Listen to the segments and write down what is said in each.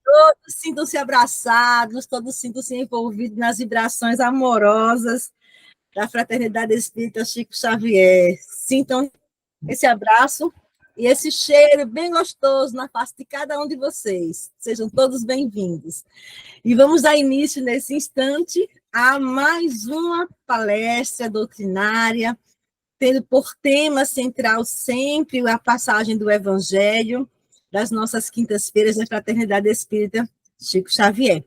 Todos sintam-se abraçados, todos sintam-se envolvidos nas vibrações amorosas da Fraternidade Espírita Chico Xavier. Sintam esse abraço e esse cheiro bem gostoso na face de cada um de vocês. Sejam todos bem-vindos. E vamos dar início, nesse instante, a mais uma palestra doutrinária, tendo por tema central sempre a passagem do Evangelho das nossas quintas-feiras da Fraternidade Espírita Chico Xavier.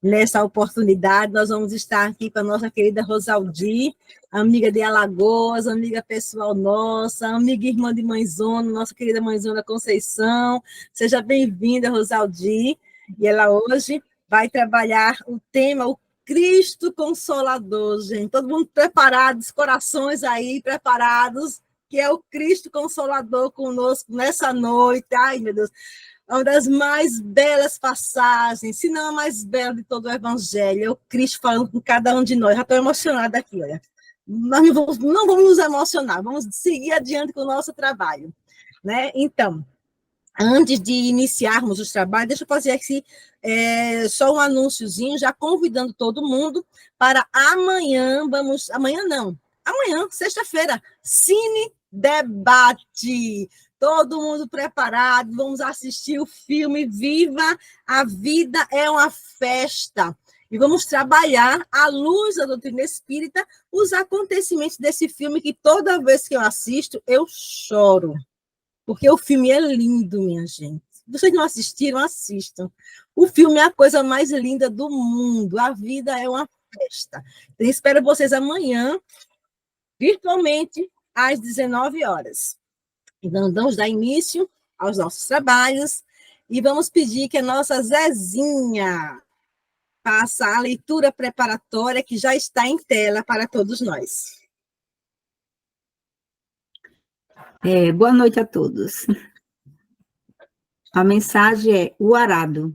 Nessa oportunidade, nós vamos estar aqui com a nossa querida Rosaldi, amiga de Alagoas, amiga pessoal nossa, amiga e irmã de Mãezona, nossa querida Mãezona Conceição. Seja bem-vinda, Rosaldi. E ela hoje vai trabalhar o tema, o Cristo Consolador, gente. Todo mundo preparado, os corações aí preparados, que é o Cristo Consolador conosco nessa noite. Ai, meu Deus, uma das mais belas passagens, se não a mais bela de todo o Evangelho, é o Cristo falando com cada um de nós. Já estou emocionada aqui, olha. Nós não vamos nos emocionar, vamos seguir adiante com o nosso trabalho, né? Então, antes de iniciarmos os trabalhos, deixa eu fazer aqui só um anúnciozinho, já convidando todo mundo para amanhã, amanhã, sexta-feira, Cine Debate. Todo mundo preparado, vamos assistir o filme Viva a Vida é uma Festa. E vamos trabalhar, à luz da doutrina espírita, os acontecimentos desse filme, que toda vez que eu assisto, eu choro. Porque o filme é lindo, minha gente. Vocês não assistiram? Assistam. O filme é a coisa mais linda do mundo. A vida é uma festa. Então, espero vocês amanhã, virtualmente, às 19 horas. Então, vamos dar início aos nossos trabalhos e vamos pedir que a nossa Zezinha faça a leitura preparatória que já está em tela para todos nós. Boa noite a todos. A mensagem é o arado.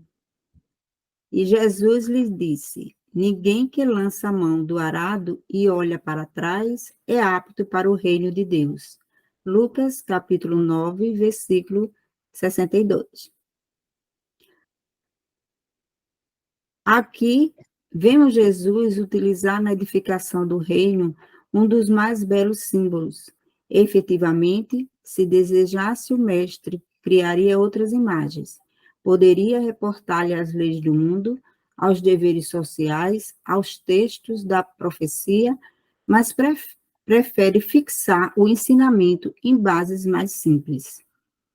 E Jesus lhes disse: ninguém que lança a mão do arado e olha para trás é apto para o reino de Deus. Lucas, capítulo 9, versículo 62. Aqui, vemos Jesus utilizar na edificação do reino um dos mais belos símbolos. Efetivamente, se desejasse o mestre, criaria outras imagens. Poderia reportar-lhe as leis do mundo, aos deveres sociais, aos textos da profecia, mas prefere fixar o ensinamento em bases mais simples.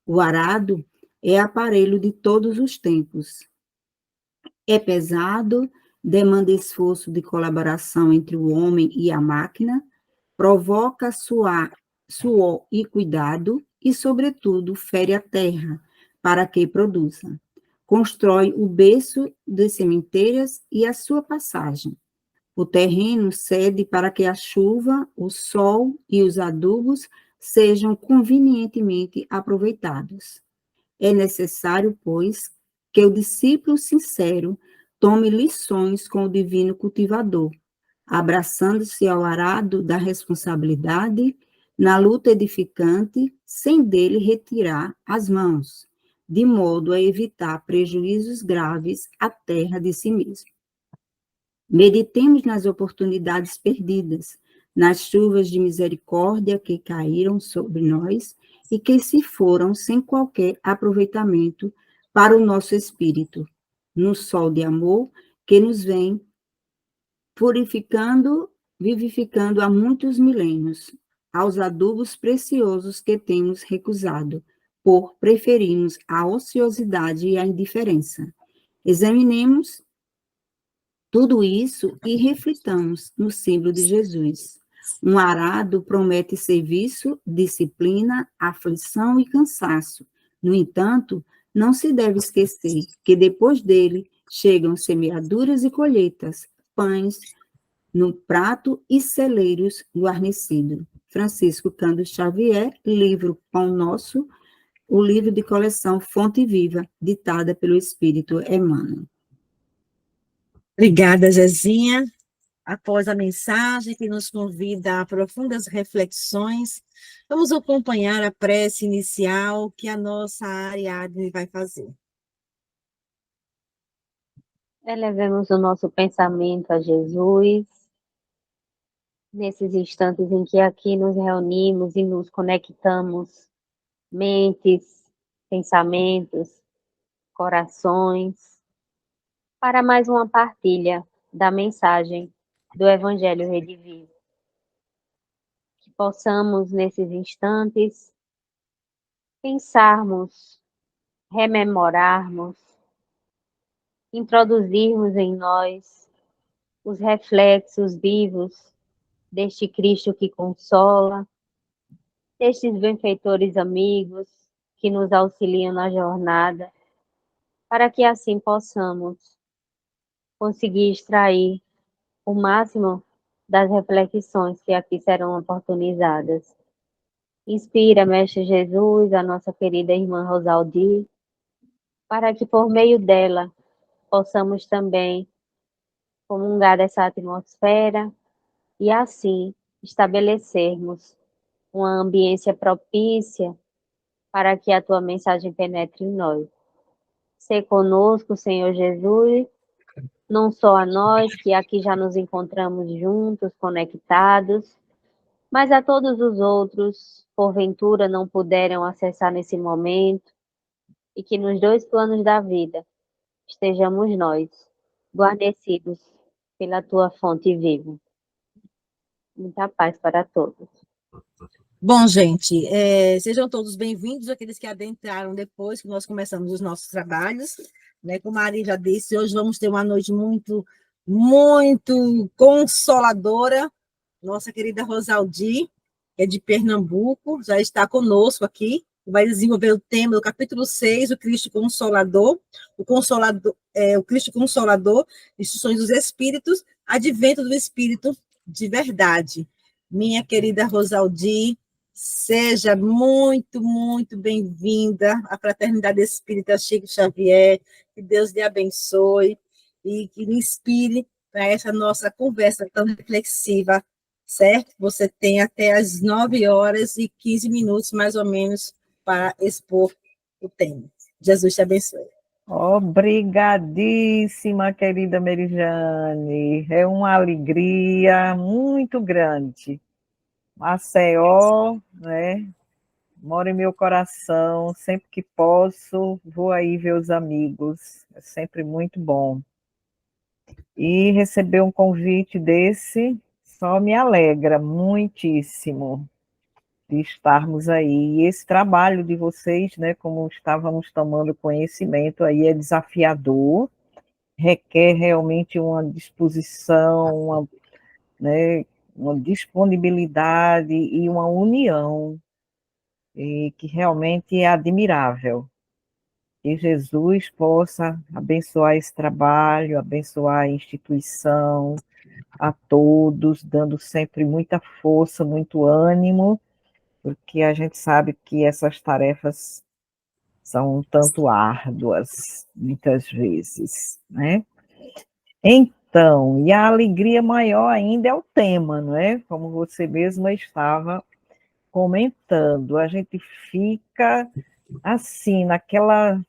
O arado é aparelho de todos os tempos. É pesado, demanda esforço de colaboração entre o homem e a máquina, provoca suor e cuidado e, sobretudo, fere a terra para que produza. Constrói o berço das sementeiras e a sua passagem. O terreno cede para que a chuva, o sol e os adubos sejam convenientemente aproveitados. É necessário, pois, que o discípulo sincero tome lições com o divino cultivador, abraçando-se ao arado da responsabilidade, na luta edificante, sem dele retirar as mãos, de modo a evitar prejuízos graves à terra de si mesmo. Meditemos nas oportunidades perdidas, nas chuvas de misericórdia que caíram sobre nós e que se foram sem qualquer aproveitamento para o nosso espírito, no sol de amor que nos vem purificando, vivificando há muitos milênios, aos adubos preciosos que temos recusado, por preferirmos a ociosidade e a indiferença. Examinemos tudo isso e reflitamos no símbolo de Jesus. Um arado promete serviço, disciplina, aflição e cansaço. No entanto, não se deve esquecer que depois dele chegam semeaduras e colheitas, pães no prato e celeiros guarnecidos. Francisco Cândido Xavier, livro Pão Nosso, o livro de coleção Fonte Viva, ditada pelo Espírito Emmanuel. Obrigada, Zezinha. após a mensagem que nos convida a profundas reflexões, vamos acompanhar a prece inicial que a nossa Ariadne vai fazer. Elevemos o nosso pensamento a Jesus, nesses instantes em que aqui nos reunimos e nos conectamos, mentes, pensamentos, corações, para mais uma partilha da mensagem do Evangelho Redivivo. Que possamos, nesses instantes, pensarmos, rememorarmos, introduzirmos em nós os reflexos vivos deste Cristo que consola, destes benfeitores amigos que nos auxiliam na jornada, para que assim possamos conseguir extrair o máximo das reflexões que aqui serão oportunizadas. Inspira, Mestre Jesus, a nossa querida irmã Rosaldi, para que por meio dela possamos também comungar dessa atmosfera e assim estabelecermos uma ambiência propícia para que a tua mensagem penetre em nós. Sê conosco, Senhor Jesus, não só a nós que aqui já nos encontramos juntos, conectados, mas a todos os outros, porventura não puderam acessar nesse momento, e que nos dois planos da vida estejamos nós, guarnecidos pela tua fonte viva. Muita paz para todos. Bom, gente, sejam todos bem-vindos, aqueles que adentraram depois que nós começamos os nossos trabalhos, né? Como a Ari já disse, hoje vamos ter uma noite muito, muito consoladora. Nossa querida Rosaldi, que é de Pernambuco, já está conosco aqui, vai desenvolver o tema do capítulo 6, o Cristo Consolador, o Cristo Consolador, Instruções dos Espíritos, Advento do Espírito de Verdade. Minha querida Rosaldi, seja muito, muito bem-vinda à Fraternidade Espírita Chico Xavier, que Deus lhe abençoe e que lhe inspire para essa nossa conversa tão reflexiva, certo? Você tem até as 9h15, mais ou menos, para expor o tema. Jesus te abençoe. Obrigadíssima, querida Merijane. É uma alegria muito grande. Maceió, né? Mora em meu coração. Sempre que posso, vou aí ver os amigos. É sempre muito bom. E receber um convite desse só me alegra muitíssimo de estarmos aí. E esse trabalho de vocês, né, como estávamos tomando conhecimento, aí é desafiador, requer realmente uma disposição, né, uma disponibilidade e uma união e que realmente é admirável. Que Jesus possa abençoar esse trabalho, abençoar a instituição, a todos, dando sempre muita força, muito ânimo, porque a gente sabe que essas tarefas são um tanto árduas, muitas vezes, né? Então, e a alegria maior ainda é o tema, não é? Como você mesma estava comentando, a gente fica assim, naquela,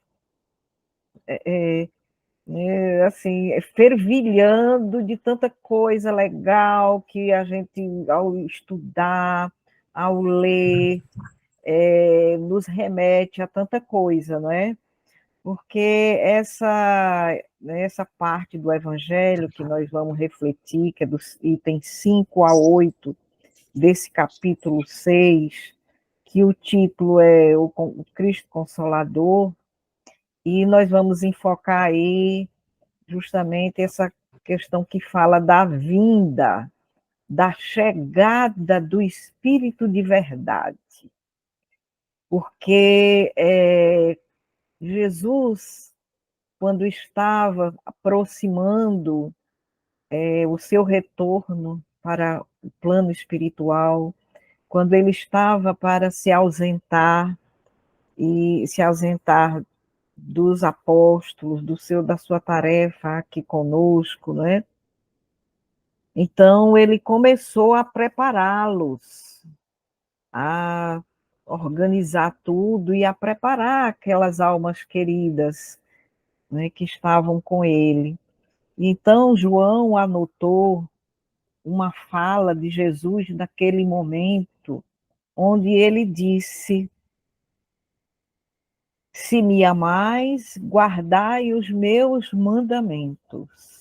assim, fervilhando de tanta coisa legal que a gente, ao estudar, ao ler, nos remete a tanta coisa, não é? Porque essa parte do Evangelho que nós vamos refletir, que é dos itens 5 a 8 desse capítulo 6, que o título é o Cristo Consolador, e nós vamos enfocar aí justamente essa questão que fala da vinda, da chegada do Espírito de verdade. Porque Jesus, quando estava aproximando o seu retorno para o plano espiritual, quando ele estava para se ausentar, e se ausentar dos apóstolos, da sua tarefa aqui conosco, né? Então, ele começou a prepará-los, a organizar tudo e a preparar aquelas almas queridas, né, que estavam com ele. Então, João anotou uma fala de Jesus naquele momento, onde ele disse: se me amais, guardai os meus mandamentos.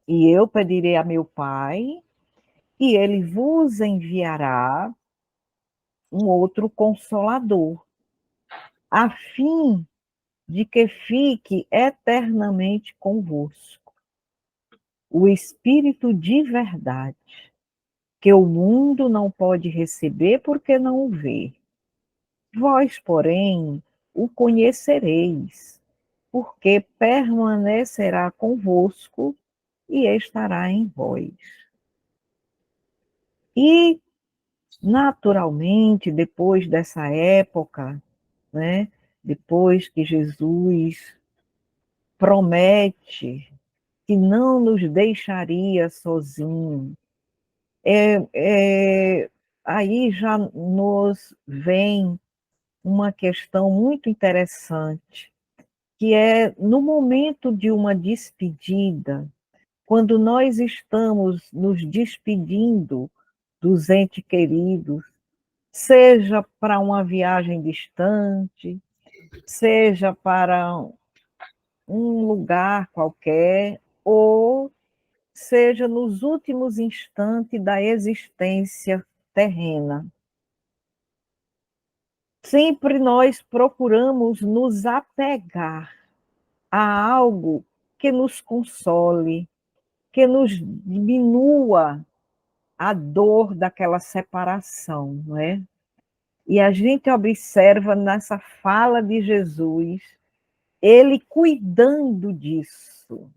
E eu pedirei a meu Pai, e ele vos enviará um outro consolador, a fim de que fique eternamente convosco o Espírito de verdade, que o mundo não pode receber porque não o vê. Vós, porém, o conhecereis, porque permanecerá convosco e estará em vós. E, naturalmente, depois dessa época, né, depois que Jesus promete que não nos deixaria sozinhos, aí já nos vem uma questão muito interessante, que é no momento de uma despedida, quando nós estamos nos despedindo dos entes queridos, seja para uma viagem distante, seja para um lugar qualquer, ou seja nos últimos instantes da existência terrena. Sempre nós procuramos nos apegar a algo que nos console, que nos diminua a dor daquela separação, não é? E a gente observa nessa fala de Jesus, ele cuidando disso,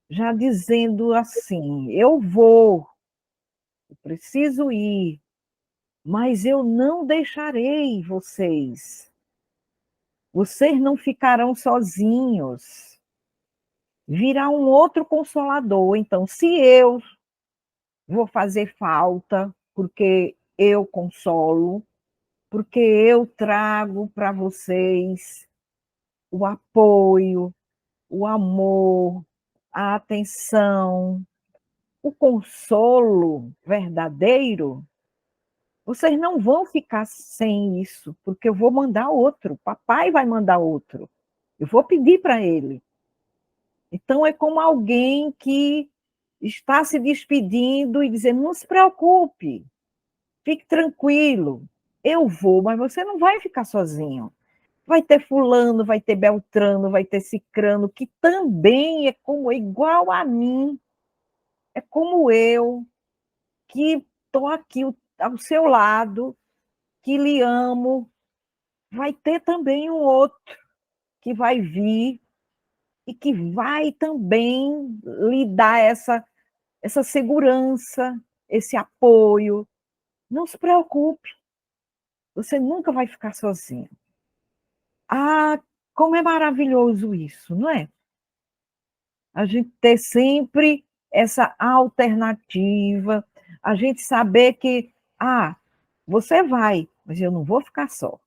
já dizendo assim: eu preciso ir, mas eu não deixarei vocês. Vocês não ficarão sozinhos. Virá um outro consolador. Então, se eu vou fazer falta, porque eu consolo, porque eu trago para vocês o apoio, o amor, a atenção, o consolo verdadeiro, vocês não vão ficar sem isso, porque eu vou mandar outro, papai vai mandar outro, eu vou pedir para ele. Então, é como alguém que está se despedindo e dizendo: não se preocupe, fique tranquilo, eu vou, mas você não vai ficar sozinho. Vai ter fulano, vai ter beltrano, vai ter cicrano, que também é como igual a mim, é como eu, que estou aqui ao seu lado, que lhe amo. Vai ter também um outro que vai vir e que vai também lhe dar essa segurança, esse apoio. Não se preocupe, você nunca vai ficar sozinho. Ah, como é maravilhoso isso, não é? A gente ter sempre essa alternativa, a gente saber que, você vai, mas eu não vou ficar só.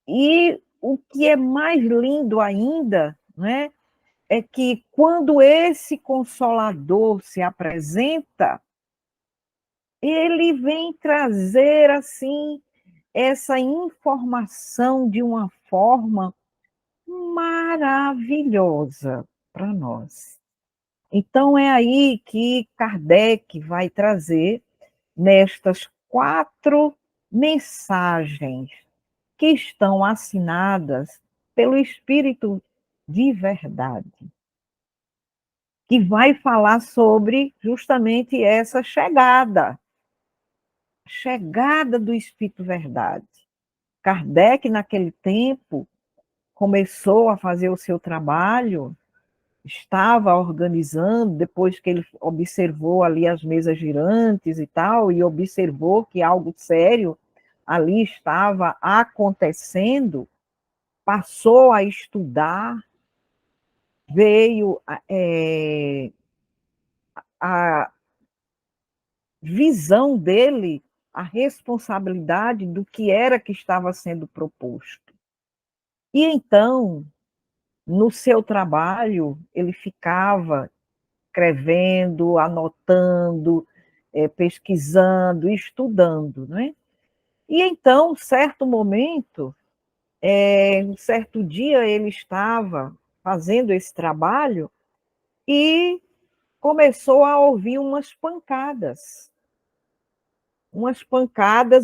E o que é mais lindo ainda, né, é que quando esse Consolador se apresenta, ele vem trazer assim essa informação de uma forma maravilhosa para nós. Então é aí que Kardec vai trazer nestas 4 mensagens que estão assinadas pelo Espírito de verdade, que vai falar sobre justamente essa chegada do Espírito Verdade. Kardec, naquele tempo, começou a fazer o seu trabalho, estava organizando, depois que ele observou ali as mesas girantes e tal, e observou que algo sério ali estava acontecendo, passou a estudar, veio a visão dele, a responsabilidade do que era que estava sendo proposto. E então, no seu trabalho, ele ficava escrevendo, anotando, pesquisando, estudando, né? E então, certo momento, um certo dia ele estava fazendo esse trabalho e começou a ouvir umas pancadas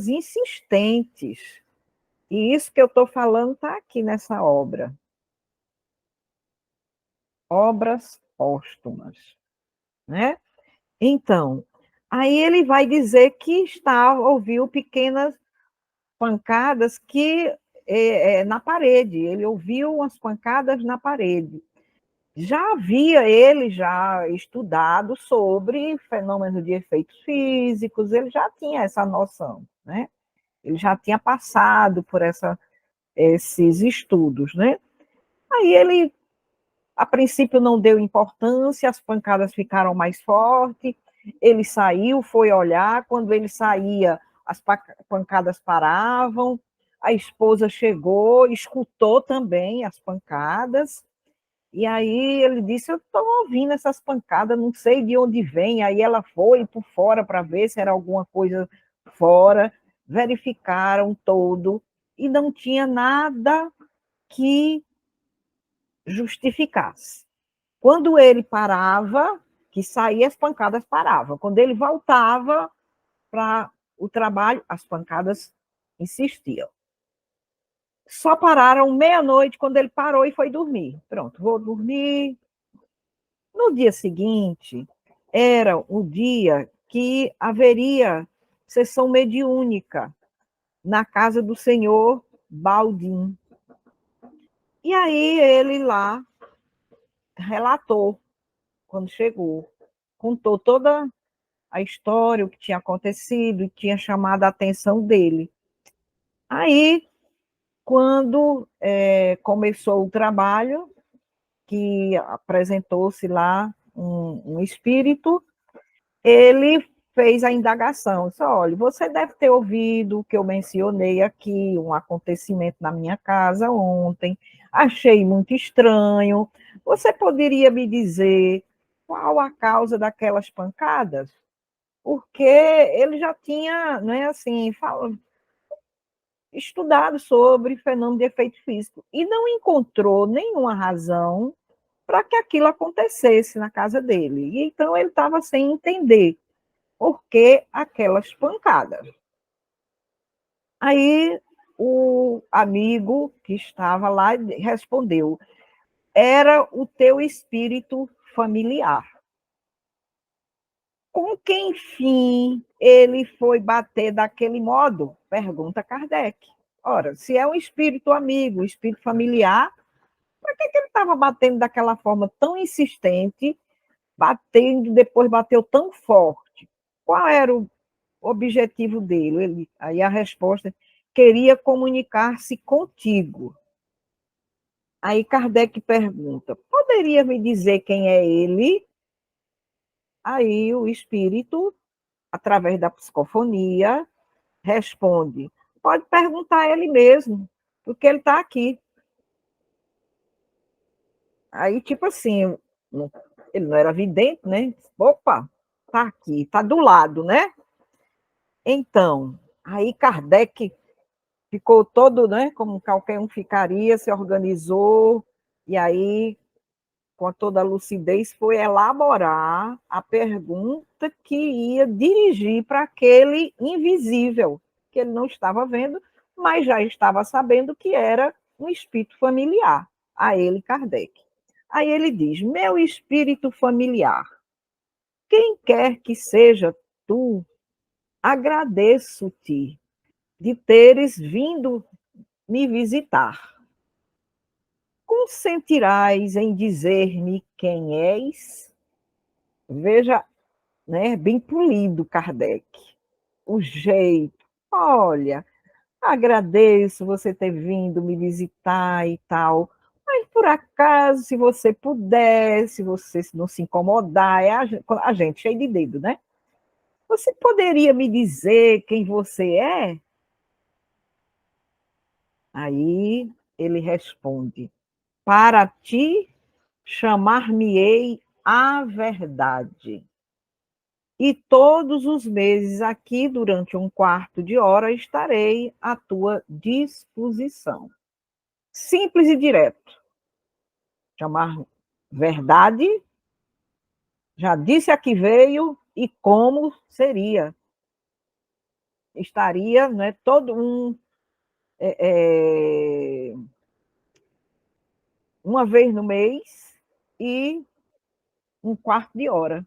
insistentes. E isso que eu estou falando está aqui nessa obra. Obras póstumas, né? Então, aí ele vai dizer que ouviu pequenas pancadas que na parede, ele ouviu umas pancadas na parede. Já havia ele já estudado sobre fenômenos de efeitos físicos, ele já tinha essa noção, né? Ele já tinha passado por esses estudos, né? Aí ele, a princípio, não deu importância, as pancadas ficaram mais fortes, ele saiu, foi olhar, quando ele saía, as pancadas paravam, a esposa chegou, escutou também as pancadas, e aí ele disse, eu estou ouvindo essas pancadas, não sei de onde vem, aí ela foi por fora para ver se era alguma coisa fora, verificaram todo, e não tinha nada que justificasse. Quando ele parava, que saía, as pancadas paravam. Quando ele voltava para o trabalho, as pancadas insistiam. Só pararam meia-noite quando ele parou e foi dormir. Pronto, vou dormir. No dia seguinte, era o dia que haveria sessão mediúnica na casa do senhor Baldim. E aí ele lá relatou, quando chegou, contou toda a história, o que tinha acontecido, e tinha chamado a atenção dele. Aí, quando começou o trabalho, que apresentou-se lá um espírito, ele fez a indagação, disse, olha, você deve ter ouvido o que eu mencionei aqui, um acontecimento na minha casa ontem, achei muito estranho, você poderia me dizer qual a causa daquelas pancadas? Porque ele já tinha, não é assim, estudado sobre fenômeno de efeito físico e não encontrou nenhuma razão para que aquilo acontecesse na casa dele. E então ele estava sem entender por que aquelas pancadas. Aí o amigo que estava lá respondeu: era o teu espírito familiar. Com que enfim ele foi bater daquele modo? Pergunta Kardec. Ora, se é um espírito amigo, um espírito familiar, por que ele estava batendo daquela forma tão insistente, batendo, depois bateu tão forte? Qual era o objetivo dele? Aí a resposta, queria comunicar-se contigo. Aí Kardec pergunta, poderia me dizer quem é ele? Aí o espírito, através da psicofonia, responde, pode perguntar a ele mesmo, porque ele está aqui. Aí, tipo assim, ele não era vidente, né? Opa, está aqui, está do lado, né? Então, aí Kardec ficou todo, né, como qualquer um ficaria, se organizou, e aí, com toda a lucidez, foi elaborar a pergunta que ia dirigir para aquele invisível, que ele não estava vendo, mas já estava sabendo que era um espírito familiar, a ele, Kardec. Aí ele diz, meu espírito familiar, quem quer que seja tu, agradeço-te de teres vindo me visitar. Consentirás em dizer-me quem és? Veja, né, bem polido Kardec, o jeito. Olha, agradeço você ter vindo me visitar e tal, mas por acaso, se você puder, se você não se incomodar, a gente cheio de dedo, né? Você poderia me dizer quem você é? Aí ele responde: para ti chamar-me-ei a verdade. E todos os meses aqui, durante um quarto de hora, estarei à tua disposição. Simples e direto. Chamar verdade, já disse a que veio e como seria. Estaria, né, todo uma vez no mês e um quarto de hora.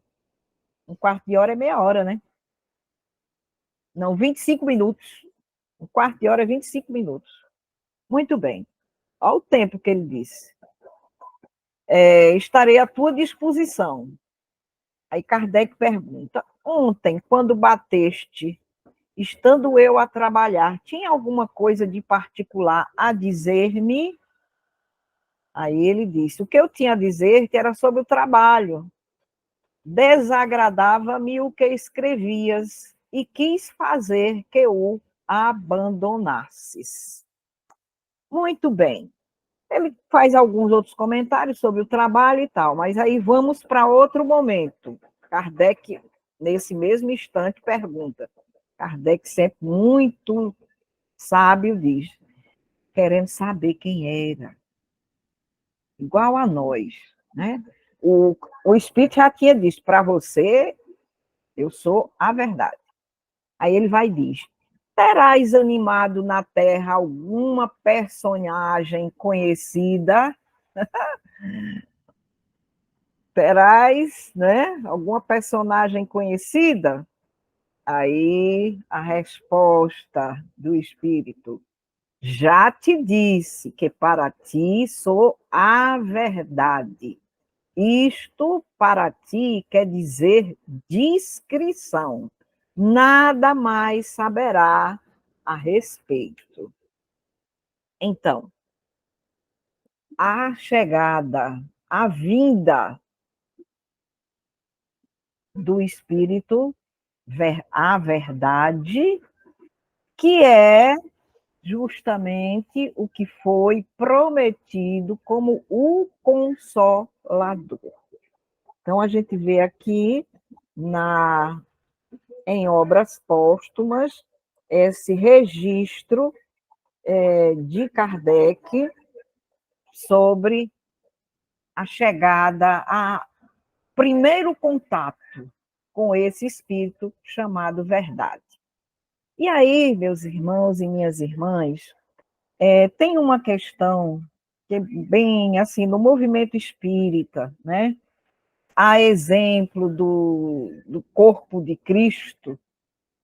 Um quarto de hora é meia hora, né? Não, 25 minutos. Um quarto de hora é 25 minutos. Muito bem. Olha o tempo que ele disse. Estarei à tua disposição. Aí Kardec pergunta: ontem, quando bateste, estando eu a trabalhar, tinha alguma coisa de particular a dizer-me? Aí ele disse: o que eu tinha a dizer que era sobre o trabalho. Desagradava-me o que escrevias e quis fazer que o abandonasses. Muito bem. Ele faz alguns outros comentários sobre o trabalho e tal, mas aí vamos para outro momento. Kardec, nesse mesmo instante, pergunta. Kardec, sempre muito sábio, diz, querendo saber quem era. Igual a nós, né? O Espírito já tinha dito, para você, eu sou a verdade. Aí ele vai e diz, terás animado na Terra alguma personagem conhecida? Terás, né, alguma personagem conhecida? Aí a resposta do Espírito, já te disse que para ti sou a verdade. Isto para ti quer dizer discrição. Nada mais saberá a respeito. Então, a chegada, a vinda do Espírito, a verdade, que é justamente o que foi prometido como o Consolador. Então, a gente vê aqui em Obras Póstumas esse registro de Kardec sobre a chegada, a primeiro contato com esse espírito chamado verdade. E aí, meus irmãos e minhas irmãs, tem uma questão que é bem assim, no movimento espírita, né? A exemplo do corpo de Cristo,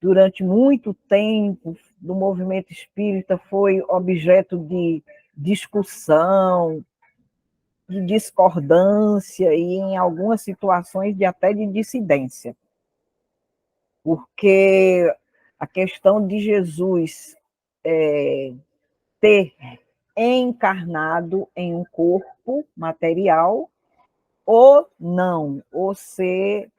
durante muito tempo, no movimento espírita, foi objeto de discussão, de discordância e, em algumas situações, até de dissidência. Porque a questão de Jesus ter encarnado em um corpo material ou não, ou ser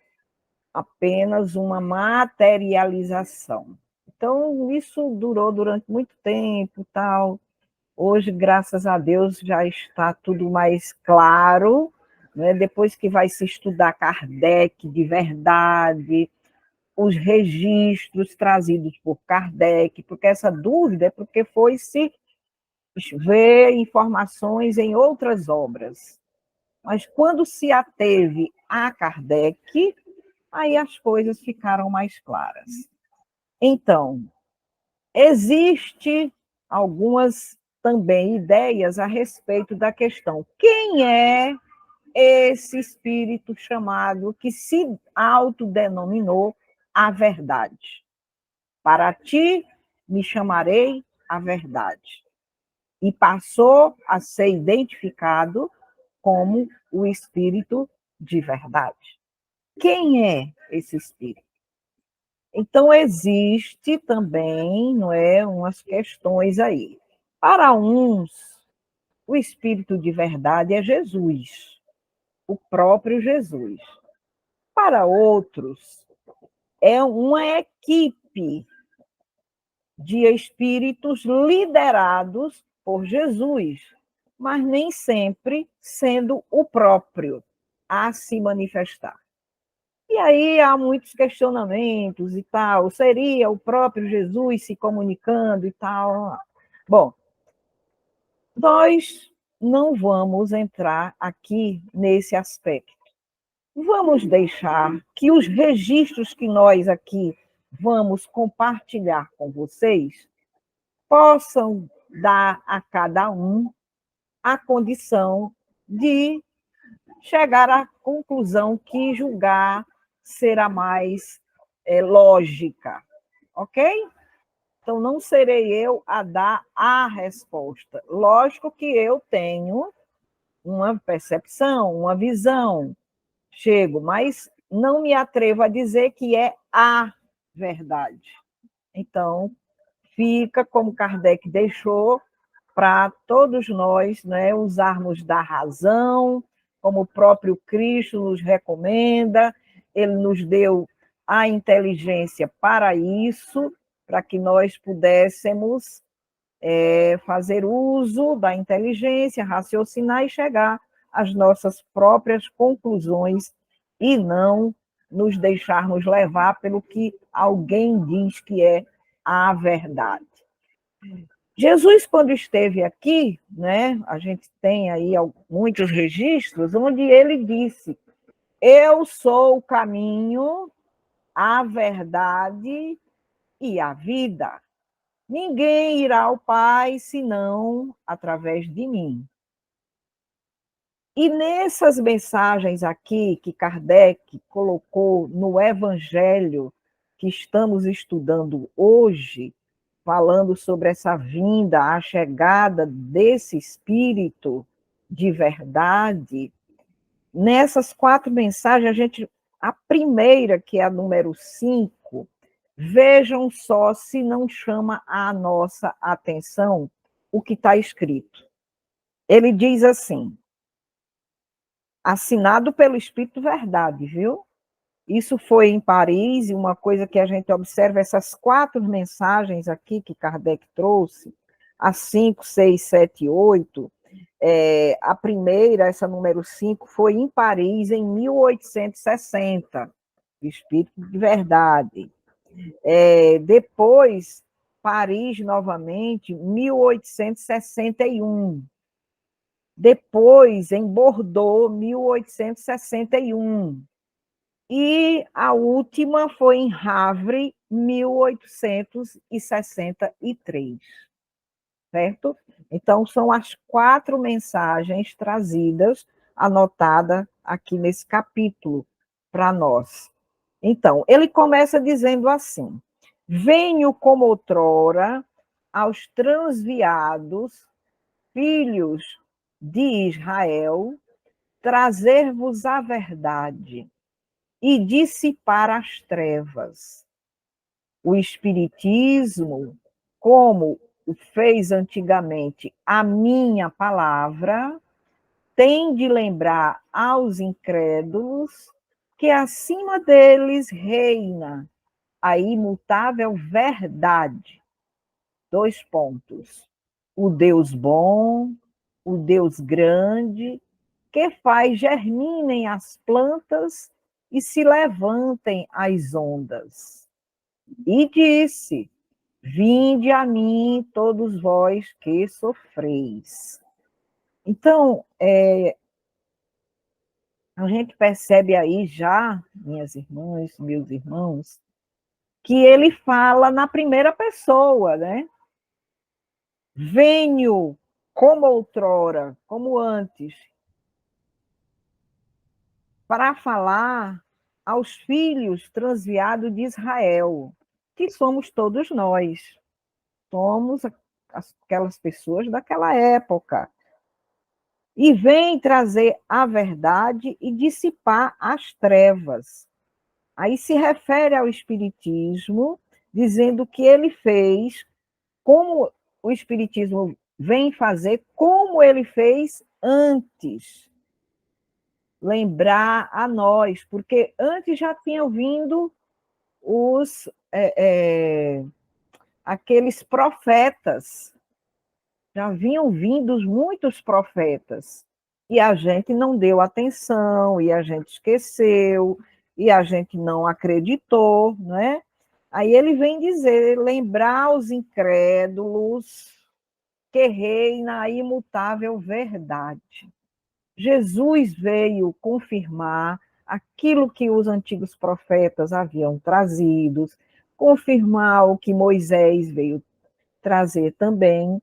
apenas uma materialização. Então, isso durou durante muito tempo, tal. Hoje, graças a Deus, já está tudo mais claro, né? Depois que vai se estudar Kardec de verdade, os registros trazidos por Kardec, porque essa dúvida é porque foi se ver informações em outras obras. Mas quando se ateve a Kardec, aí as coisas ficaram mais claras. Então, existe algumas também ideias a respeito da questão. Quem é esse espírito chamado que se autodenominou a verdade? Para ti me chamarei a verdade. E passou a ser identificado como o espírito de verdade. Quem é esse espírito? Então, existe também, não é, umas questões aí. Para uns, O Espírito de verdade é Jesus, o próprio Jesus. Para outros, é uma equipe de espíritos liderados por Jesus, mas nem sempre sendo o próprio a se manifestar. E aí há muitos questionamentos e tal. Seria o próprio Jesus se comunicando e tal? Bom, nós não vamos entrar aqui nesse aspecto. Vamos deixar que os registros que nós aqui vamos compartilhar com vocês possam dar a cada um a condição de chegar à conclusão que julgar será mais lógica, ok? Então, não serei eu a dar a resposta. Lógico que eu tenho uma percepção, uma visão, chego, mas não me atrevo a dizer que é a verdade. Então, fica como Kardec deixou, para todos nós, né, usarmos da razão, como o próprio Cristo nos recomenda, ele nos deu a inteligência para isso, para que nós pudéssemos fazer uso da inteligência, raciocinar e chegar às nossas próprias conclusões e não nos deixarmos levar pelo que alguém diz que é a verdade. Jesus, quando esteve aqui, né, a gente tem aí muitos registros onde ele disse: eu sou o caminho, a verdade e a vida. Ninguém irá ao Pai senão através de mim. E nessas mensagens aqui que Kardec colocou no Evangelho que estamos estudando hoje, falando sobre essa vinda, a chegada desse Espírito de verdade, nessas 4 mensagens, a primeira, que é a número 5, vejam só se não chama a nossa atenção o que está escrito. Ele diz assim, assinado pelo Espírito Verdade, viu? Isso foi em Paris, e uma coisa que a gente observa, essas 4 mensagens aqui que Kardec trouxe, a 5, 6, 7 e 8, a primeira, essa número 5, foi em Paris em 1860, Espírito de Verdade. Depois, Paris novamente, 1861. Depois, em Bordeaux, 1861. E a última foi em Havre, 1863. Certo? Então, são as 4 mensagens trazidas, anotadas aqui nesse capítulo para nós. Então, ele começa dizendo assim: venho como outrora aos transviados, filhos de Israel, trazer-vos a verdade e dissipar as trevas. O Espiritismo, como o fez antigamente a minha palavra, tem de lembrar aos incrédulos que acima deles reina a imutável verdade. 2 pontos. O Deus bom, o Deus grande, que faz germinem as plantas e se levantem as ondas. E disse: vinde a mim, todos vós que sofreis. Então, a gente percebe aí já, minhas irmãs, meus irmãos, que ele fala na primeira pessoa, né? Venho como outrora, como antes, para falar aos filhos transviados de Israel, que somos todos nós. Somos aquelas pessoas daquela época. E vem trazer a verdade e dissipar as trevas. Aí se refere ao Espiritismo, dizendo que ele fez, como o Espiritismo vem fazer como ele fez antes. Lembrar a nós, porque antes já tinham vindo aqueles profetas, já vinham vindo muitos profetas, e a gente não deu atenção, e a gente esqueceu, e a gente não acreditou, né? Aí ele vem dizer, lembrar os incrédulos que reina a imutável verdade. Jesus veio confirmar aquilo que os antigos profetas haviam trazido, confirmar o que Moisés veio trazer também,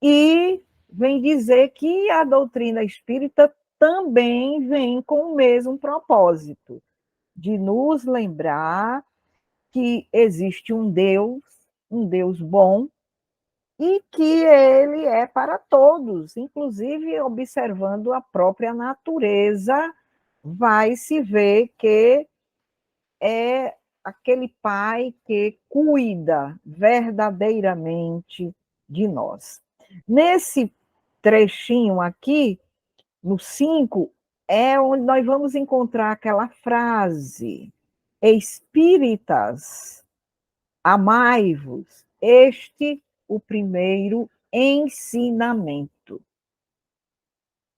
e vem dizer que a doutrina espírita também vem com o mesmo propósito, de nos lembrar que existe um Deus bom, e que ele é para todos, inclusive observando a própria natureza, vai se ver que é aquele pai que cuida verdadeiramente de nós. Nesse trechinho aqui, no 5, é onde nós vamos encontrar aquela frase: Espíritas, amai-vos, este o primeiro ensinamento.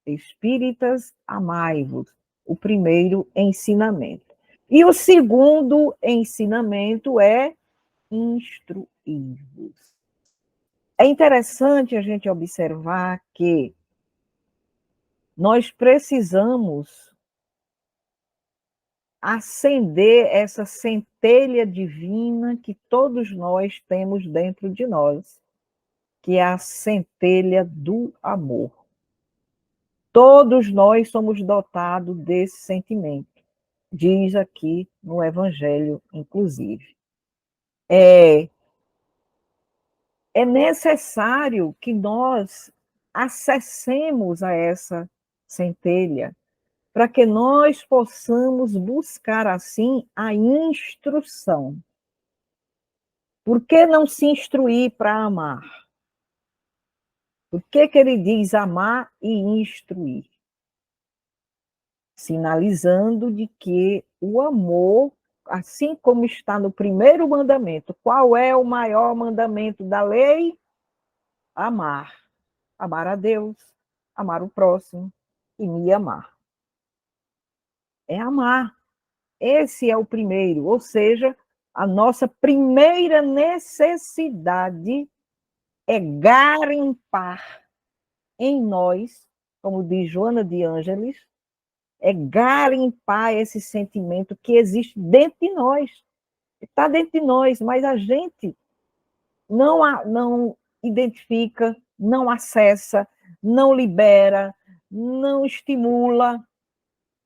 Espíritas, amai-vos, o primeiro ensinamento. E o segundo ensinamento é instruí-vos. É interessante a gente observar que nós precisamos acender essa centelha divina que todos nós temos dentro de nós, que é a centelha do amor. Todos nós somos dotados desse sentimento, diz aqui no Evangelho, inclusive. É necessário que nós acessemos a essa centelha, para que nós possamos buscar, assim, a instrução. Por que não se instruir para amar? Por que ele diz amar e instruir? Sinalizando de que o amor, assim como está no primeiro mandamento, qual é o maior mandamento da lei? Amar. Amar a Deus, amar o próximo e me amar. É amar. Esse é o primeiro, ou seja, a nossa primeira necessidade é garimpar em nós, como diz Joana de Ângeles, é garimpar esse sentimento que existe dentro de nós, está dentro de nós, mas a gente não identifica, não acessa, não libera, não estimula,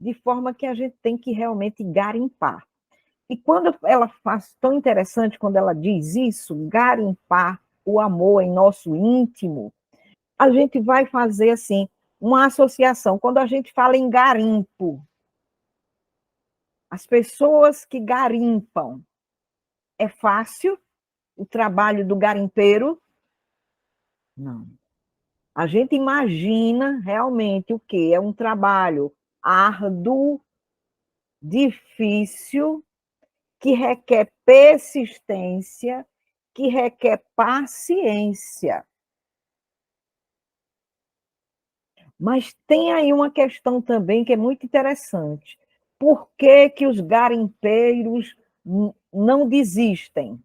de forma que a gente tem que realmente garimpar. E quando ela faz, tão interessante quando ela diz isso, garimpar o amor em nosso íntimo, a gente vai fazer assim uma associação. Quando a gente fala em garimpo, as pessoas que garimpam, é fácil o trabalho do garimpeiro? Não. A gente imagina realmente o quê? É um trabalho árduo, difícil, que requer persistência, que requer paciência. Mas tem aí uma questão também que é muito interessante. Por que que os garimpeiros não desistem?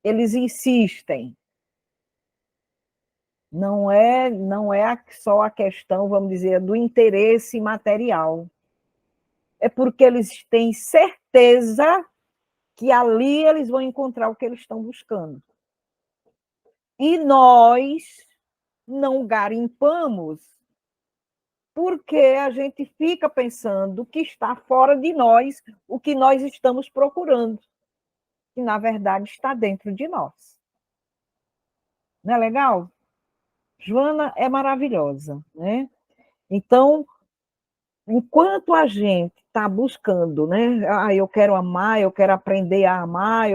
Eles insistem. Não é só a questão, vamos dizer, do interesse material. É porque eles têm certeza que ali eles vão encontrar o que eles estão buscando. E nós não garimpamos porque a gente fica pensando que está fora de nós o que nós estamos procurando, que na verdade está dentro de nós. Não é legal? Joana é maravilhosa, né? Então, enquanto a gente está buscando, né? Eu quero amar, eu quero aprender a amar,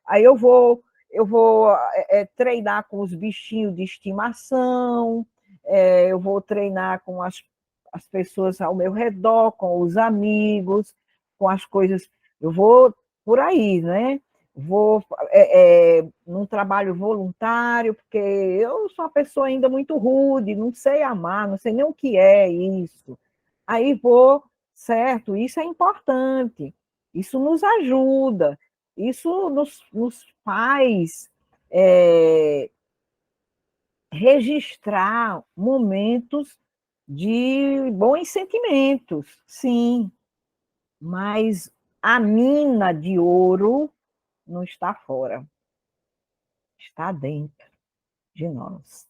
aí eu vou eu vou treinar com os bichinhos de estimação, eu vou treinar com as pessoas ao meu redor, com os amigos, com as coisas. Eu vou por aí, né? Vou num trabalho voluntário, porque eu sou uma pessoa ainda muito rude, não sei amar, não sei nem o que é isso. Aí vou, certo? Isso é importante, isso nos ajuda, isso nos faz registrar momentos de bons sentimentos, sim, mas a mina de ouro não está fora, está dentro de nós.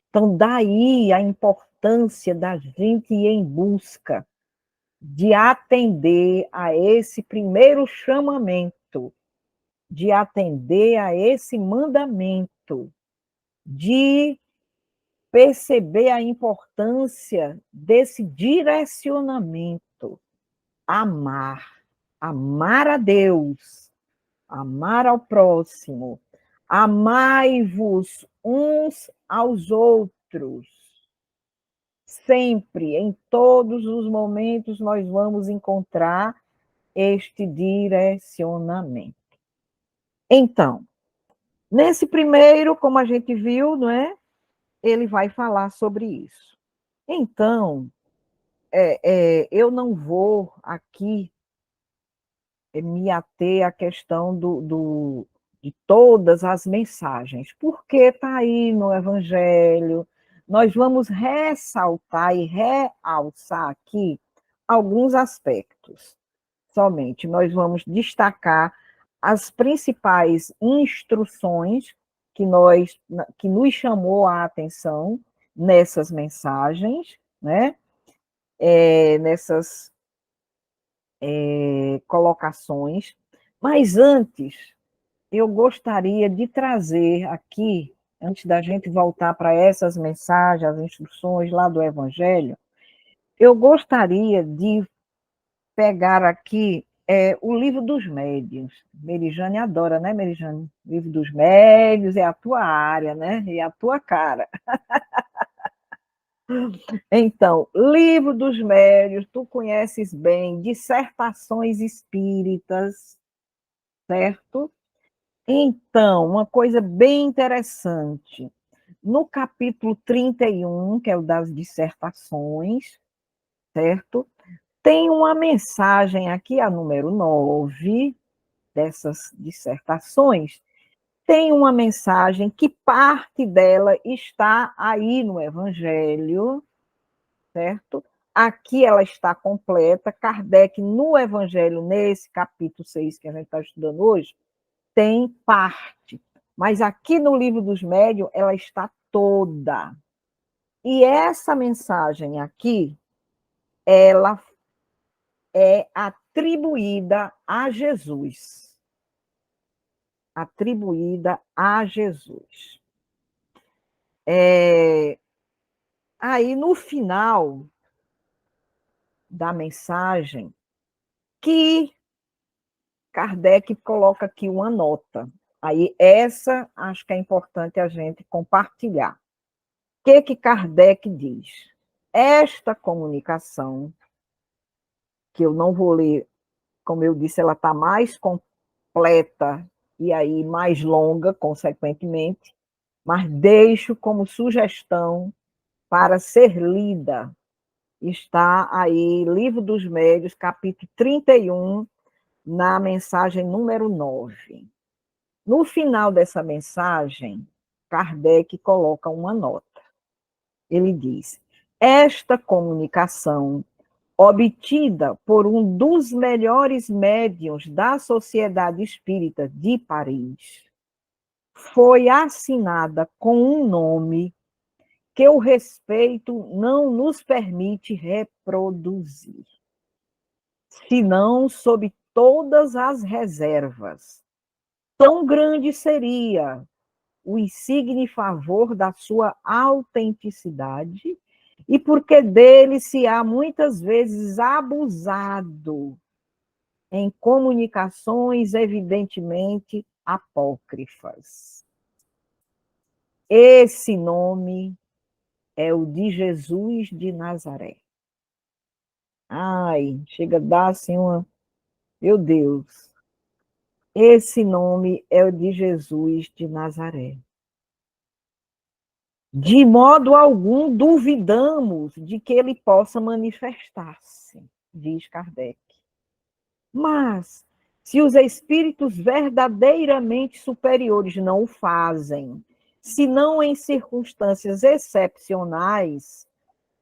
Então, daí a importância da gente ir em busca de atender a esse primeiro chamamento, de atender a esse mandamento, de perceber a importância desse direcionamento, amar a Deus, amar ao próximo, amai-vos uns aos outros. Sempre, em todos os momentos, nós vamos encontrar este direcionamento. Então, nesse primeiro, como a gente viu, não é? Ele vai falar sobre isso. Então, eu não vou aqui me ater à questão de todas as mensagens, porque está aí no Evangelho. Nós vamos ressaltar e realçar aqui alguns aspectos. Somente nós vamos destacar as principais instruções que nos chamou a atenção nessas mensagens, né? Nessas colocações. Mas antes, eu gostaria de trazer aqui, antes da gente voltar para essas mensagens, as instruções lá do Evangelho, eu gostaria de pegar aqui o livro dos médiuns. Merijane adora, né, Merijane? O livro dos médiuns é a tua área, né? E a tua cara. Então, livro dos médiuns, tu conheces bem, dissertações espíritas, certo? Então, uma coisa bem interessante. No capítulo 31, que é o das dissertações, certo? Tem uma mensagem aqui, a número 9 dessas dissertações, tem uma mensagem que parte dela está aí no Evangelho, certo? Aqui ela está completa. Kardec, no Evangelho, nesse capítulo 6 que a gente está estudando hoje, tem parte. Mas aqui no Livro dos Médiuns, ela está toda. E essa mensagem aqui, ela é atribuída a Jesus. Atribuída a Jesus. Aí, no final da mensagem, que Kardec coloca aqui uma nota. Aí, essa acho que é importante a gente compartilhar. O que Kardec diz? Esta comunicação, que eu não vou ler, como eu disse, ela está mais completa e aí mais longa, consequentemente, mas deixo como sugestão para ser lida. Está aí, Livro dos Médiuns, capítulo 31, na mensagem número 9. No final dessa mensagem, Kardec coloca uma nota. Ele diz: esta comunicação, obtida por um dos melhores médiuns da Sociedade Espírita de Paris, foi assinada com um nome que o respeito não nos permite reproduzir, senão sob todas as reservas. Tão grande seria o insigne favor da sua autenticidade, e porque dele se há muitas vezes abusado em comunicações evidentemente apócrifas. Esse nome é o de Jesus de Nazaré. Ai, chega a dar assim uma... Meu Deus. Esse nome é o de Jesus de Nazaré. De modo algum duvidamos de que ele possa manifestar-se, diz Kardec. Mas, se os espíritos verdadeiramente superiores não o fazem, senão em circunstâncias excepcionais,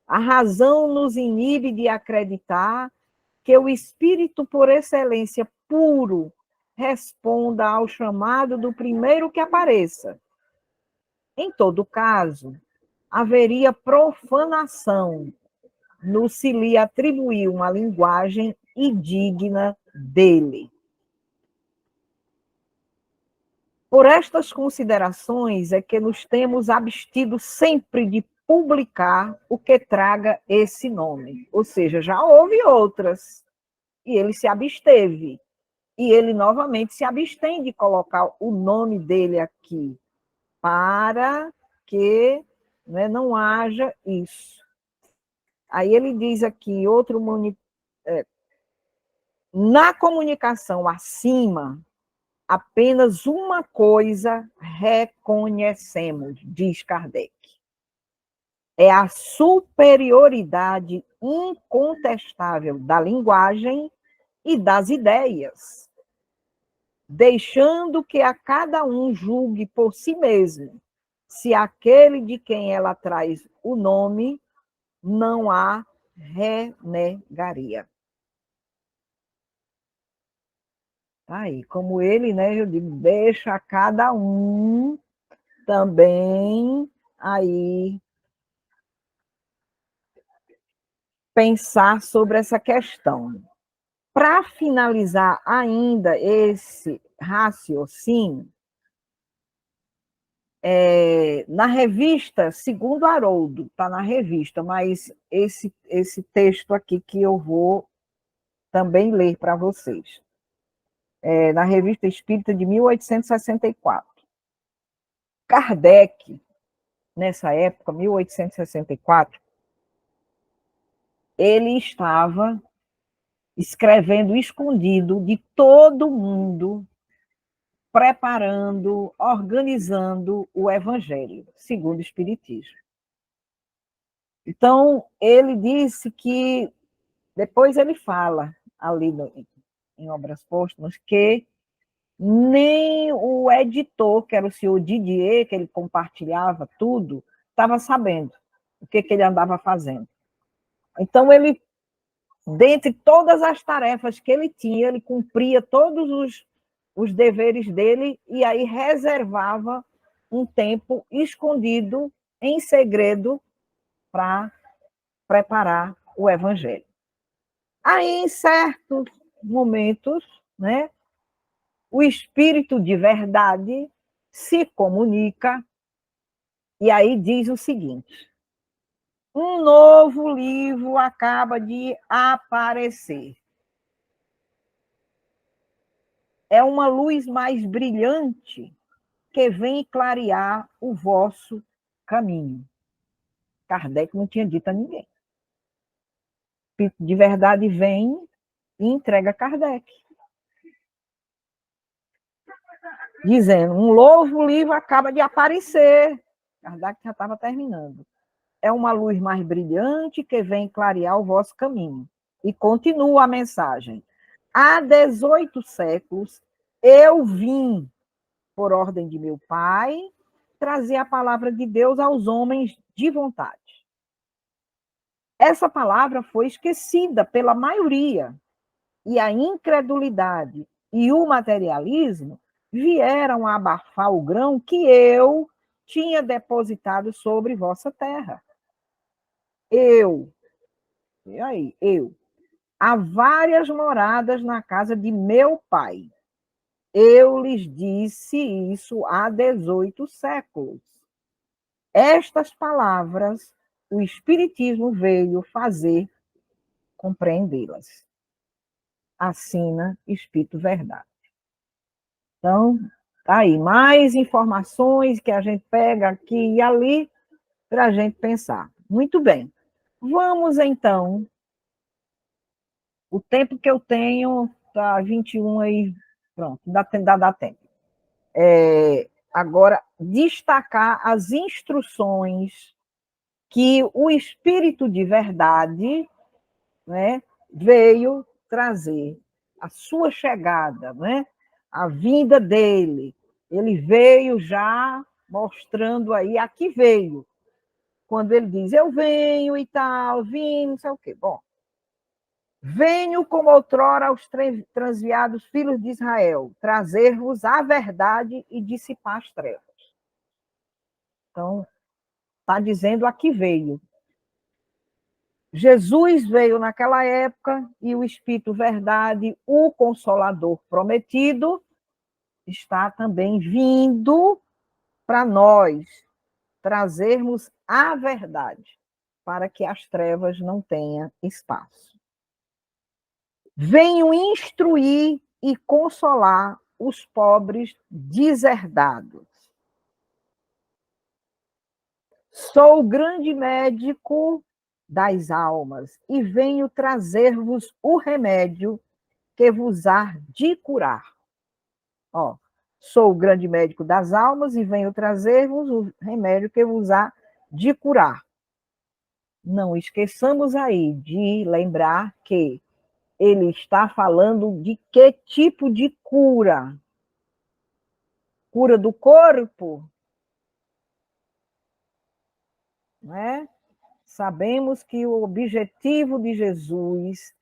a razão nos inibe de acreditar que o espírito por excelência puro responda ao chamado do primeiro que apareça. Em todo caso, haveria profanação no se lhe atribuir uma linguagem indigna dele. Por estas considerações é que nos temos abstido sempre de publicar o que traga esse nome. Ou seja, já houve outras, e ele se absteve. E ele novamente se abstém de colocar o nome dele aqui, para que, né, não haja isso. Aí ele diz aqui, na comunicação acima, apenas uma coisa reconhecemos, diz Kardec. É a superioridade incontestável da linguagem e das ideias, deixando que a cada um julgue por si mesmo, se aquele de quem ela traz o nome não a renegaria. Tá aí, como ele, né, eu digo, deixa a cada um também aí pensar sobre essa questão. Para finalizar ainda esse raciocínio, na revista, segundo Haroldo, está na revista, mas esse texto aqui que eu vou também ler para vocês. Na Revista Espírita de 1864. Kardec, nessa época, 1864, ele estava escrevendo escondido de todo mundo, preparando, organizando o Evangelho, segundo o Espiritismo. Então, ele disse que, depois ele fala, ali em Obras Póstumas, que nem o editor, que era o senhor Didier, que ele compartilhava tudo, estava sabendo o que ele andava fazendo. Então, ele, dentre todas as tarefas que ele tinha, ele cumpria todos os deveres dele e aí reservava um tempo escondido, em segredo, para preparar o Evangelho. Aí, em certos momentos, né, o Espírito de verdade se comunica e aí diz o seguinte: um novo livro acaba de aparecer. É uma luz mais brilhante que vem clarear o vosso caminho. Kardec não tinha dito a ninguém. O Espírito de verdade vem e entrega a Kardec, dizendo, um novo livro acaba de aparecer. Kardec já estava terminando. É uma luz mais brilhante que vem clarear o vosso caminho. E continua a mensagem. Há 18 séculos, eu vim, por ordem de meu pai, trazer a palavra de Deus aos homens de vontade. Essa palavra foi esquecida pela maioria, e a incredulidade e o materialismo vieram a abafar o grão que eu tinha depositado sobre vossa terra. E aí, há várias moradas na casa de meu pai. Eu lhes disse isso há 18 séculos. Estas palavras, o Espiritismo veio fazer compreendê-las. Assina Espírito Verdade. Então, Tá aí, mais informações que a gente pega aqui e ali para a gente pensar. Muito bem. Vamos, então. O tempo que eu tenho, tá 21 aí, pronto, dá tempo. Agora, destacar as instruções que o Espírito de verdade, né, veio trazer. A sua chegada, né, a vinda dele. Ele veio já mostrando aí a que veio. Quando ele diz, eu venho e tal, vim, não sei o quê. Bom, venho como outrora aos transviados filhos de Israel, trazer-vos a verdade e dissipar as trevas. Então, está dizendo a que veio. Jesus veio naquela época e o Espírito Verdade, o Consolador prometido, está também vindo para nós trazermos a verdade, para que as trevas não tenham espaço. Venho instruir e consolar os pobres deserdados. Sou o grande médico das almas e venho trazer-vos o remédio que vos há de curar. Ó, sou o grande médico das almas e venho trazer-vos o remédio que vos há de curar. Não esqueçamos aí de lembrar que ele está falando de que tipo de cura? Cura do corpo? Não é? Sabemos que o objetivo de Jesus,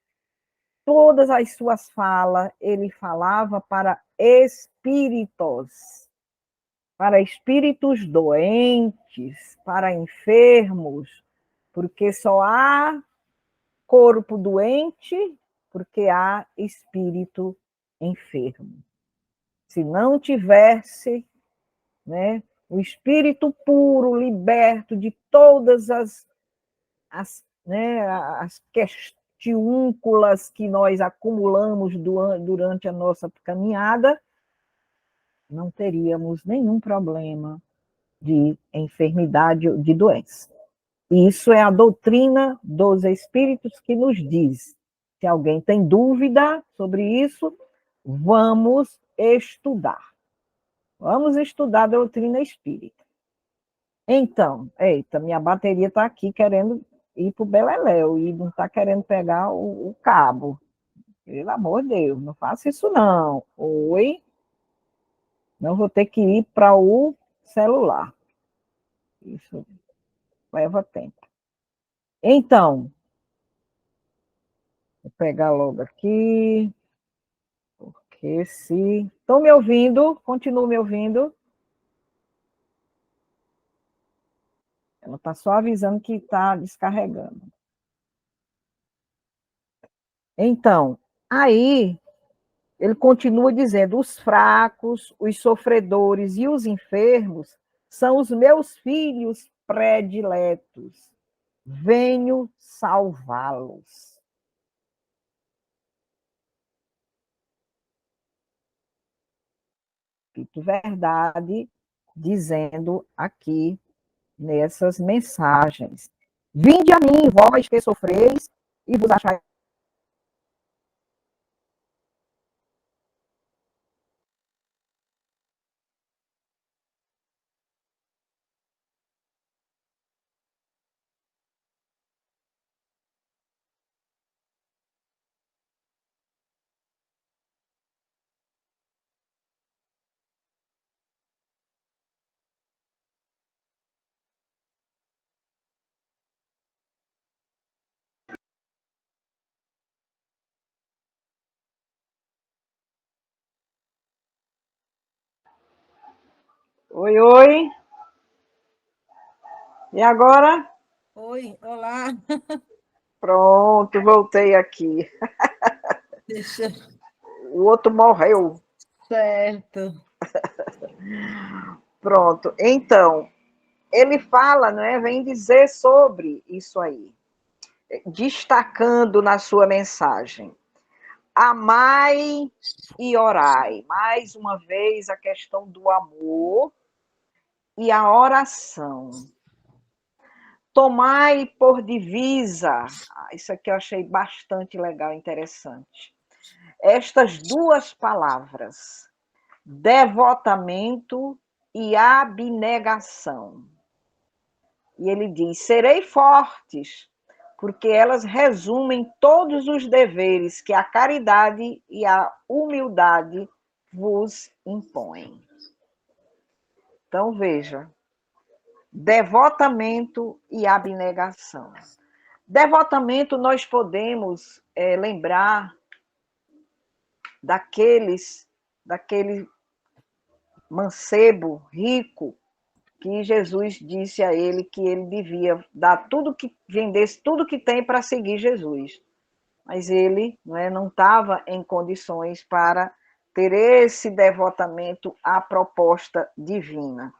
todas as suas falas, ele falava para espíritos doentes, para enfermos, porque só há corpo doente porque há espírito enfermo. Se não tivesse, né, o espírito puro, liberto de todas as questiúnculas que nós acumulamos durante a nossa caminhada, não teríamos nenhum problema de enfermidade ou de doença. Isso é a doutrina dos espíritos que nos diz. Se alguém tem dúvida sobre isso, vamos estudar. Vamos estudar a doutrina espírita. Então, eita, minha bateria está aqui querendo ir para o Beleléu e não está querendo pegar o cabo. Pelo amor de Deus, não faça isso não. Oi? Não vou ter que ir para o celular. Isso leva tempo. Então, vou pegar logo aqui, porque se... Estão me ouvindo? Continuam me ouvindo? Ela está só avisando que está descarregando. Então, aí, ele continua dizendo, os fracos, os sofredores e os enfermos são os meus filhos prediletos. Venho salvá-los. Espírito Verdade, dizendo aqui nessas mensagens. Vinde a mim, vós que sofreis, e vos achai. Oi, oi. E agora? Oi, olá. Pronto, voltei aqui. Deixa. O outro morreu. Certo. Pronto. Então, ele fala, não é? Vem dizer sobre isso aí, destacando na sua mensagem. Amai e orai. Mais uma vez, a questão do amor e a oração. Tomai por divisa. Isso aqui eu achei bastante legal, interessante. Estas duas palavras, devotamento e abnegação. E ele diz: serei fortes, porque elas resumem todos os deveres que a caridade e a humildade vos impõem. Então, veja, devotamento e abnegação. Devotamento, nós podemos lembrar daquele mancebo rico que Jesus disse a ele que ele devia dar tudo que vendesse, tudo que tem para seguir Jesus. Mas ele não estava em condições para ter esse devotamento à proposta divina.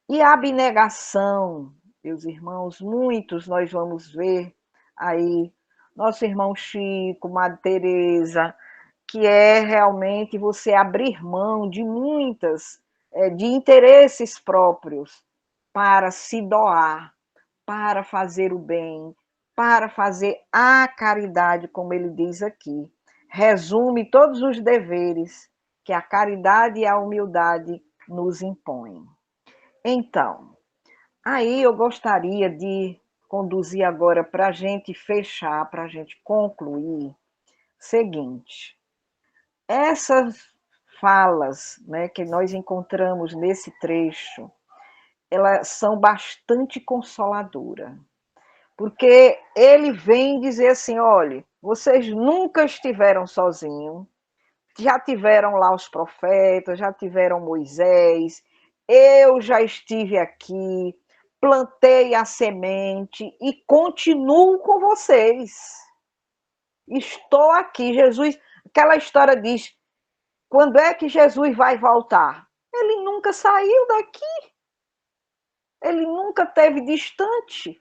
E a abnegação, meus irmãos, muitos nós vamos ver aí, nosso irmão Chico, Madre Teresa, que é realmente você abrir mão de de interesses próprios para se doar, para fazer o bem, para fazer a caridade, como ele diz aqui. Resume todos os deveres que a caridade e a humildade nos impõem. Então, aí eu gostaria de conduzir agora para a gente fechar, para a gente concluir, seguinte. Essas falas que nós encontramos nesse trecho, elas são bastante consoladoras, porque ele vem dizer assim, olha, vocês nunca estiveram sozinhos, já tiveram lá os profetas, já tiveram Moisés, eu já estive aqui, plantei a semente e continuo com vocês. Estou aqui, Jesus, aquela história diz, quando é que Jesus vai voltar? Ele nunca saiu daqui. Ele nunca esteve distante.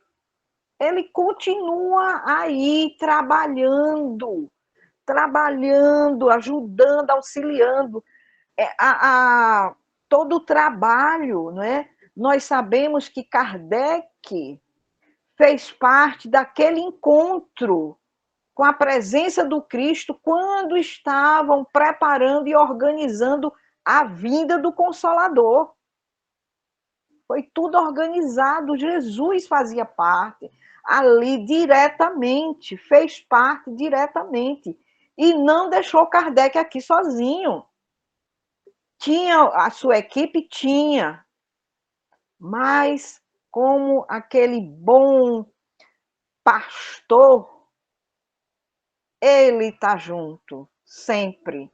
Ele continua aí trabalhando, ajudando, auxiliando. Todo o trabalho, Nós sabemos que Kardec fez parte daquele encontro com a presença do Cristo quando estavam preparando e organizando a vinda do Consolador. Foi tudo organizado, Jesus fazia parte ali diretamente, fez parte diretamente, e não deixou Kardec aqui sozinho. Tinha a sua equipe, mas como aquele bom pastor, ele está junto, sempre.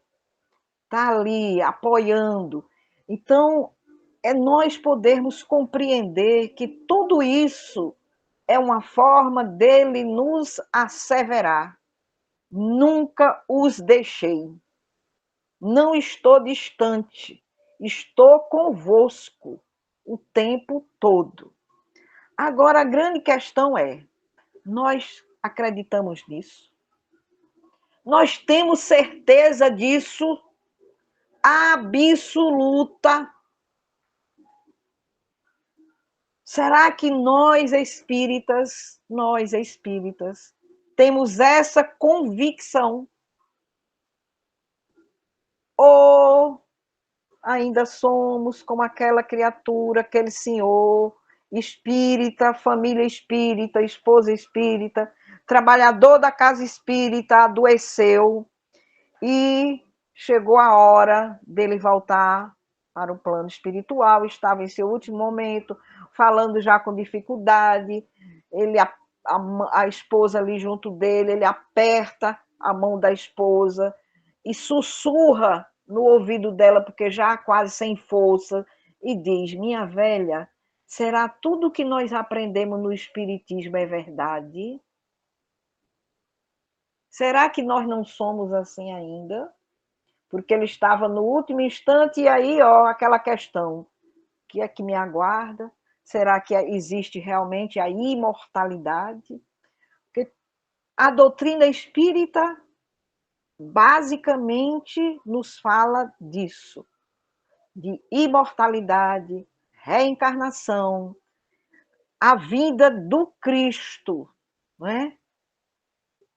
Está ali, apoiando. Então, é nós podermos compreender que tudo isso é uma forma dele nos asseverar. Nunca os deixei. Não estou distante. Estou convosco o tempo todo. Agora, a grande questão é, nós acreditamos nisso? Nós temos certeza disso? Absoluta? Será que nós espíritas, temos essa convicção? Ou ainda somos como aquela criatura, aquele senhor espírita, família espírita, esposa espírita, trabalhador da casa espírita, adoeceu e chegou a hora dele voltar para o plano espiritual, estava em seu último momento, falando já com dificuldade, a esposa ali junto dele, ele aperta a mão da esposa e sussurra no ouvido dela, porque já quase sem força, e diz, minha velha, será tudo que nós aprendemos no Espiritismo é verdade? Será que nós não somos assim ainda? Porque ele estava no último instante e aí, aquela questão, o que é que me aguarda? Será que existe realmente a imortalidade? Porque a doutrina espírita basicamente nos fala disso, de imortalidade, reencarnação, a vinda do Cristo, não é?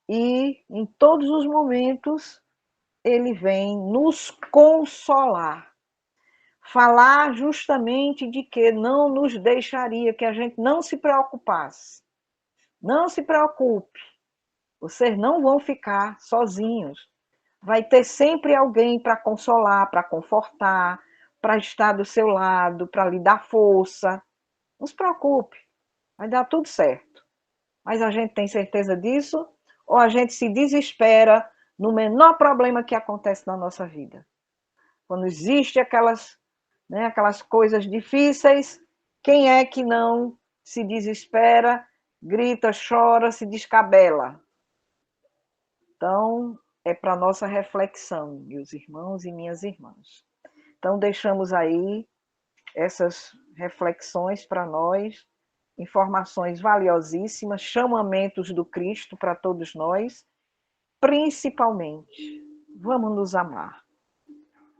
E em todos os momentos ele vem nos consolar, falar justamente de que não nos deixaria, que a gente não se preocupasse. Não se preocupe, vocês não vão ficar sozinhos. Vai ter sempre alguém para consolar, para confortar, para estar do seu lado, para lhe dar força. Não se preocupe, vai dar tudo certo. Mas a gente tem certeza disso? Ou a gente se desespera no menor problema que acontece na nossa vida? Quando existe aquelas coisas difíceis, quem é que não se desespera, grita, chora, se descabela? Então, é para nossa reflexão, meus irmãos e minhas irmãs. Então, deixamos aí essas reflexões para nós, informações valiosíssimas, chamamentos do Cristo para todos nós, principalmente, vamos nos amar.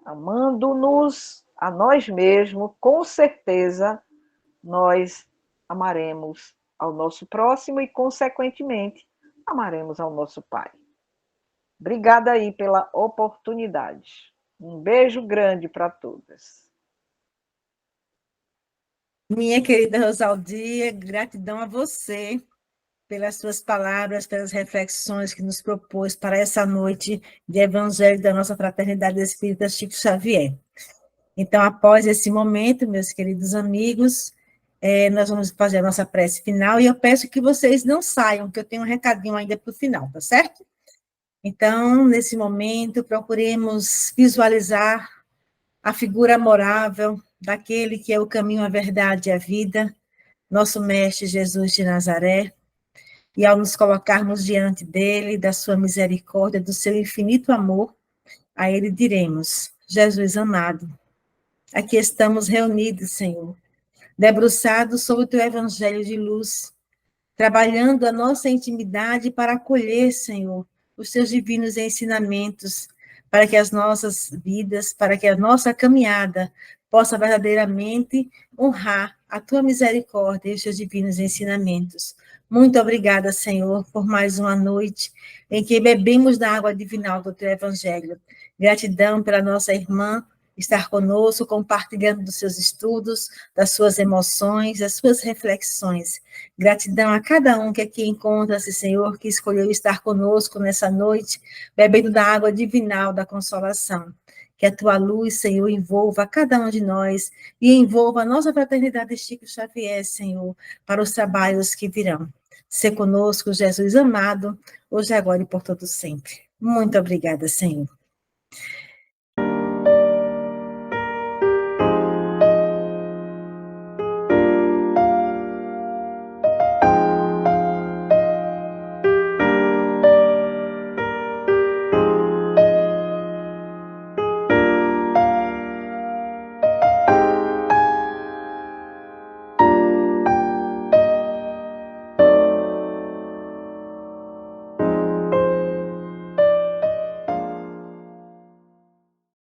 Amando-nos a nós mesmos, com certeza, nós amaremos ao nosso próximo e, consequentemente, amaremos ao nosso Pai. Obrigada aí pela oportunidade. Um beijo grande para todas. Minha querida Rosaldia, gratidão a você pelas suas palavras, pelas reflexões que nos propôs para essa noite de Evangelho da nossa Fraternidade Espírita Chico Xavier. Então, após esse momento, meus queridos amigos, nós vamos fazer a nossa prece final e eu peço que vocês não saiam, que eu tenho um recadinho ainda para o final, tá certo? Então, nesse momento, procuremos visualizar a figura amorável daquele que é o caminho, a verdade e a vida, nosso Mestre Jesus de Nazaré, e ao nos colocarmos diante dele, da sua misericórdia, do seu infinito amor, a ele diremos: Jesus amado, aqui estamos reunidos, Senhor, debruçados sobre o teu evangelho de luz, trabalhando a nossa intimidade para acolher, Senhor, os teus divinos ensinamentos, para que as nossas vidas, para que a nossa caminhada possa verdadeiramente honrar a tua misericórdia e os teus divinos ensinamentos. Muito obrigada, Senhor, por mais uma noite em que bebemos da água divinal do teu evangelho. Gratidão pela nossa irmã estar conosco, compartilhando dos seus estudos, das suas emoções, das suas reflexões. Gratidão a cada um que aqui encontra-se, Senhor, que escolheu estar conosco nessa noite, bebendo da água divinal da consolação. Que a tua luz, Senhor, envolva cada um de nós e envolva a nossa fraternidade Chico Xavier, Senhor, para os trabalhos que virão. Sê conosco, Jesus amado, hoje, agora e por todo sempre. Muito obrigada, Senhor.